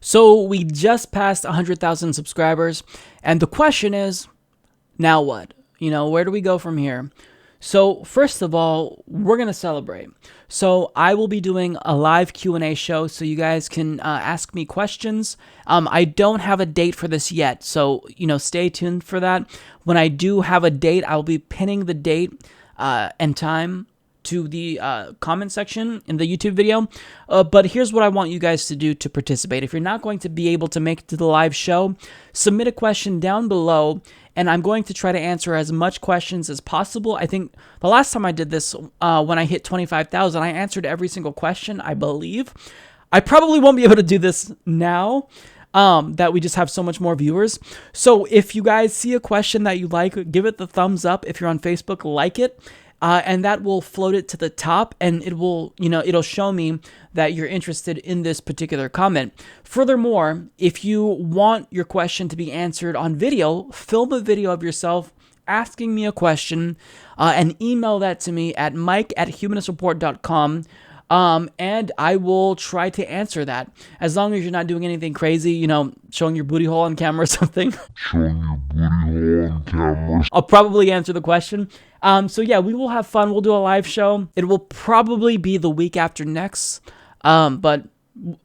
So we just passed 100,000 subscribers, and the question is, now what? Where do we go from here? So first of all, we're going to celebrate. So I will be doing a live Q&A show so you guys can ask me questions. I don't have a date for this yet, so, stay tuned for that. When I do have a date, I'll be pinning the date and time to the comment section in the YouTube video. But here's what I want you guys to do to participate. If you're not going to be able to make it to the live show, submit a question down below, and I'm going to try to answer as much questions as possible. I think the last time I did this, when I hit 25,000, I answered every single question, I believe. I probably won't be able to do this now, that we just have so much more viewers. So if you guys see a question that you like, give it the thumbs up. If you're on Facebook, like it. And that will float it to the top, and it will, it'll show me that you're interested in this particular comment. Furthermore, if you want your question to be answered on video, film a video of yourself asking me a question, and email that to me at mike@humanistreport.com. And I will try to answer that, as long as you're not doing anything crazy, showing your booty hole on camera or something. I'll probably answer the question. So yeah, we will have fun. We'll do a live show. It will probably be the week after next. But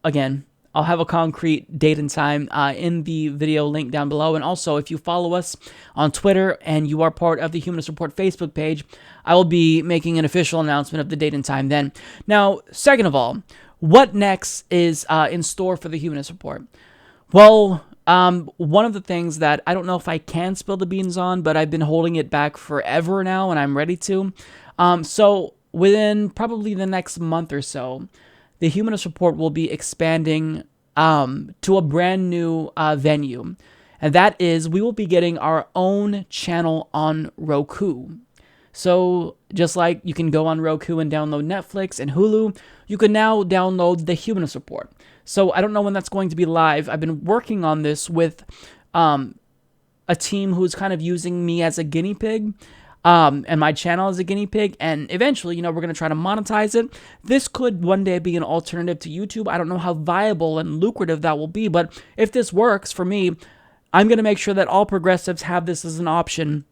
again, I'll have a concrete date and time in the video link down below. And also, if you follow us on Twitter and you are part of the Humanist Report Facebook page, I will be making an official announcement of the date and time then. Now, second of all, what next is in store for the Humanist Report? Well, one of the things that I don't know if I can spill the beans on, but I've been holding it back forever now, and I'm ready to. So within probably the next month or so, the Humanist Report will be expanding to a brand new venue. And that is, we will be getting our own channel on Roku. So just like you can go on Roku and download Netflix and Hulu, you can now download the Humanist Report. So I don't know when that's going to be live. I've been working on this with a team who's kind of using me as a guinea pig. And my channel is a guinea pig, and eventually, we're going to try to monetize it. This could one day be an alternative to YouTube. I don't know how viable and lucrative that will be, but if this works for me, I'm going to make sure that all progressives have this as an option.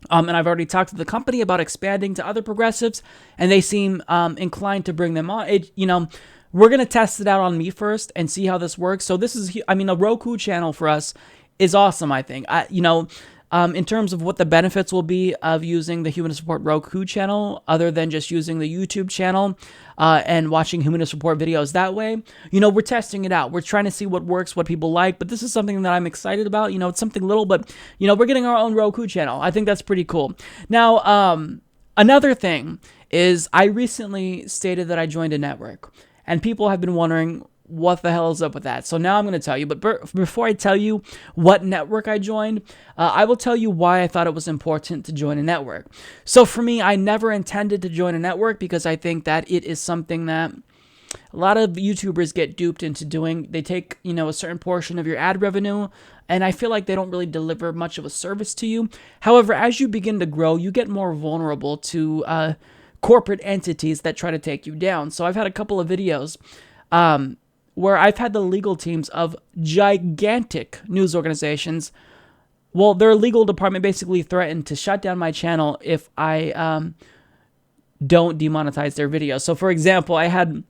And I've already talked to the company about expanding to other progressives, and they seem inclined to bring them on. We're going to test it out on me first and see how this works. So this is, a Roku channel for us is awesome, I think. In terms of what the benefits will be of using the Humanist Report Roku channel, other than just using the YouTube channel and watching Humanist Report videos that way, we're testing it out. We're trying to see what works, what people like, but this is something that I'm excited about. It's something little, but, we're getting our own Roku channel. I think that's pretty cool. Now, another thing is I recently stated that I joined a network, and people have been wondering, what the hell is up with that? So now I'm going to tell you, but before I tell you what network I joined, I will tell you why I thought it was important to join a network. So for me, I never intended to join a network because I think that it is something that a lot of YouTubers get duped into doing. They take, a certain portion of your ad revenue, and I feel like they don't really deliver much of a service to you. However, as you begin to grow, you get more vulnerable to corporate entities that try to take you down. So I've had a couple of videos where I've had the legal teams of gigantic news organizations, well, their legal department basically threatened to shut down my channel if I don't demonetize their video. So for example, I had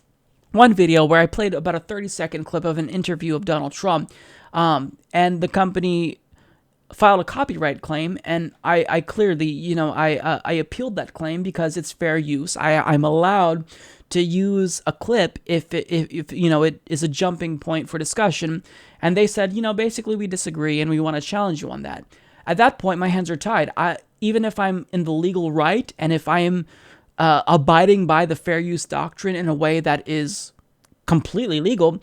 one video where I played about a 30-second clip of an interview of Donald Trump, and the company filed a copyright claim, and I clearly, I appealed that claim because it's fair use. I'm allowed to use a clip if it is a jumping point for discussion, and they said, basically we disagree and we want to challenge you on that. At that point, my hands are tied. Even if I'm in the legal right, and if I am abiding by the fair use doctrine in a way that is completely legal,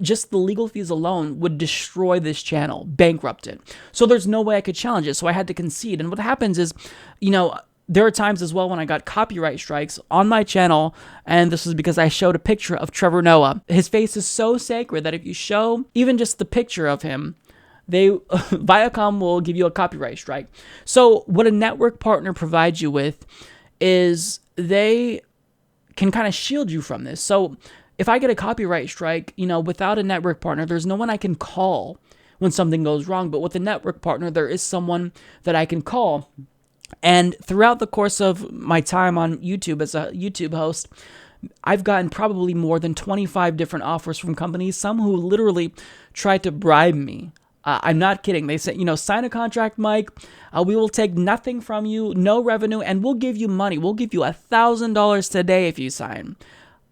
just the legal fees alone would destroy this channel, bankrupt it. So there's no way I could challenge it, so I had to concede. And what happens is, there are times as well when I got copyright strikes on my channel, and this is because I showed a picture of Trevor Noah. His face is so sacred that if you show even just the picture of him, Viacom will give you a copyright strike. So what a network partner provides you with is they can kind of shield you from this. So if I get a copyright strike, without a network partner, there's no one I can call when something goes wrong. But with a network partner, there is someone that I can call. And throughout the course of my time on YouTube as a YouTube host, I've gotten probably more than 25 different offers from companies, some who literally tried to bribe me. I'm not kidding. They said, sign a contract, Mike. We will take nothing from you, no revenue, and we'll give you money. We'll give you $1,000 today if you sign.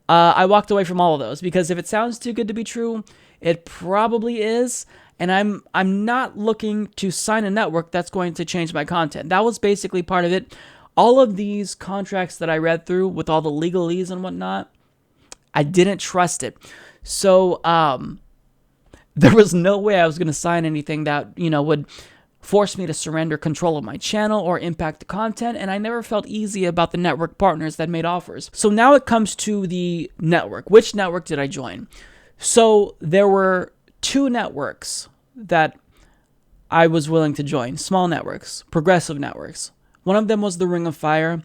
I walked away from all of those because if it sounds too good to be true, it probably is. And I'm not looking to sign a network that's going to change my content. That was basically part of it. All of these contracts that I read through with all the legalese and whatnot, I didn't trust it. So there was no way I was going to sign anything that, would force me to surrender control of my channel or impact the content. And I never felt easy about the network partners that made offers. So now it comes to the network. Which network did I join? So there were 2 networks that I was willing to join. Small networks, progressive networks. One of them was the Ring of Fire.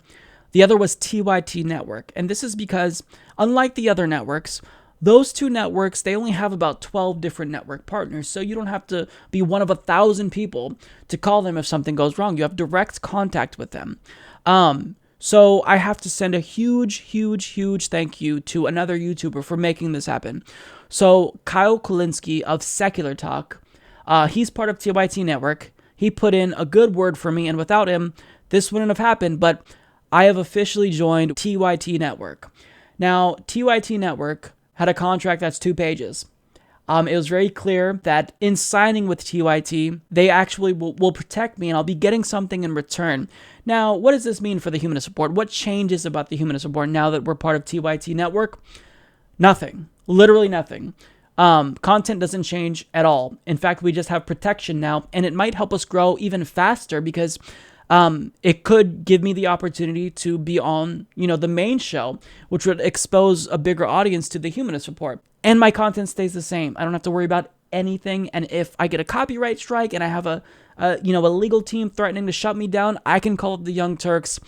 The other was TYT Network. And this is because, unlike the other networks, those 2 networks, they only have about 12 different network partners. So you don't have to be one of 1,000 people to call them if something goes wrong. You have direct contact with them. So I have to send a huge thank you to another YouTuber for making this happen. So Kyle Kulinski of Secular Talk, he's part of TYT Network. He put in a good word for me, and without him, this wouldn't have happened. But I have officially joined TYT Network. Now, TYT Network had a contract that's 2 pages. It was very clear that in signing with TYT, they actually will protect me and I'll be getting something in return. Now, what does this mean for the Humanist Report? What changes about the Humanist Report now that we're part of TYT Network? Nothing. Literally nothing. Content doesn't change at all. In fact, we just have protection now, and it might help us grow even faster because it could give me the opportunity to be on, the main show, which would expose a bigger audience to the Humanist Report. And my content stays the same. I don't have to worry about anything. And if I get a copyright strike and I have a legal team threatening to shut me down, I can call up the Young Turks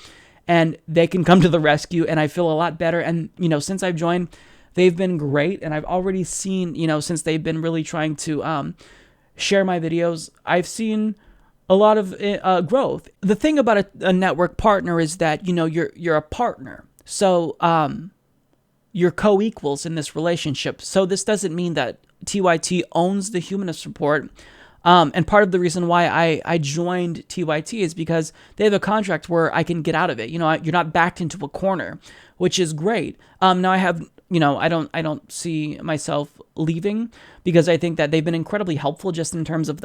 and they can come to the rescue. And I feel a lot better. And, since I've joined, they've been great. And I've already seen, since they've been really trying to share my videos, I've seen a lot of growth. The thing about a network partner is that, you're a partner. So you're co-equals in this relationship. So this doesn't mean that TYT owns the Humanist Report. And part of the reason why I joined TYT is because they have a contract where I can get out of it. You're not backed into a corner, which is great. Now I have, I don't see myself leaving because I think that they've been incredibly helpful just in terms of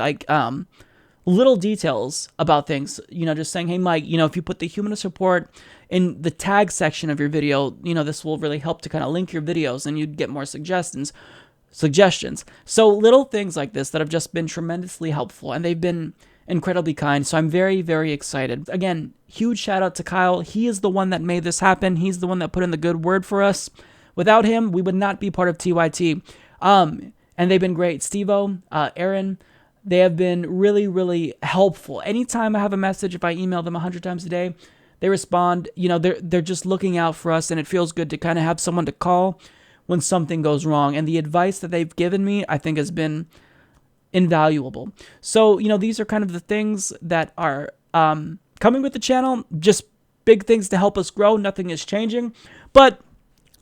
little details about things, just saying, hey, Mike, if you put the Humanist Report in the tag section of your video, this will really help to kind of link your videos and you'd get more suggestions. So little things like this that have just been tremendously helpful and they've been incredibly kind. So I'm very, very excited. Again, huge shout out to Kyle. He is the one that made this happen. He's the one that put in the good word for us. Without him, we would not be part of TYT. And they've been great. Steve-O, Aaron, they have been really, really helpful. Anytime I have a message, if I email them 100 times a day, they respond. They're just looking out for us, and it feels good to kind of have someone to call when something goes wrong. And the advice that they've given me, I think, has been invaluable. So, these are kind of the things that are coming with the channel. Just big things to help us grow. Nothing is changing. But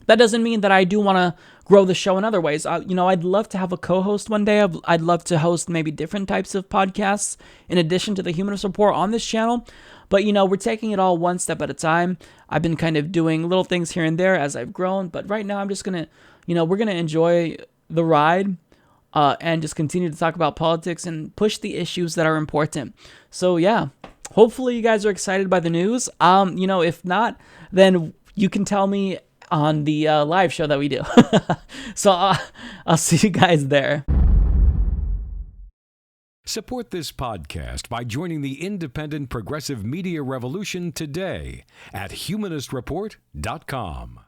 that doesn't mean that I do want to grow the show in other ways. I'd love to have a co-host one day. I'd love to host maybe different types of podcasts in addition to the Humanist Report on this channel. But, we're taking it all one step at a time. I've been kind of doing little things here and there as I've grown. But right now I'm just going to, we're going to enjoy the ride and just continue to talk about politics and push the issues that are important. So, yeah, hopefully you guys are excited by the news. If not, then you can tell me on the live show that we do. So I'll see you guys there. Support this podcast by joining the independent progressive media revolution today at humanistreport.com.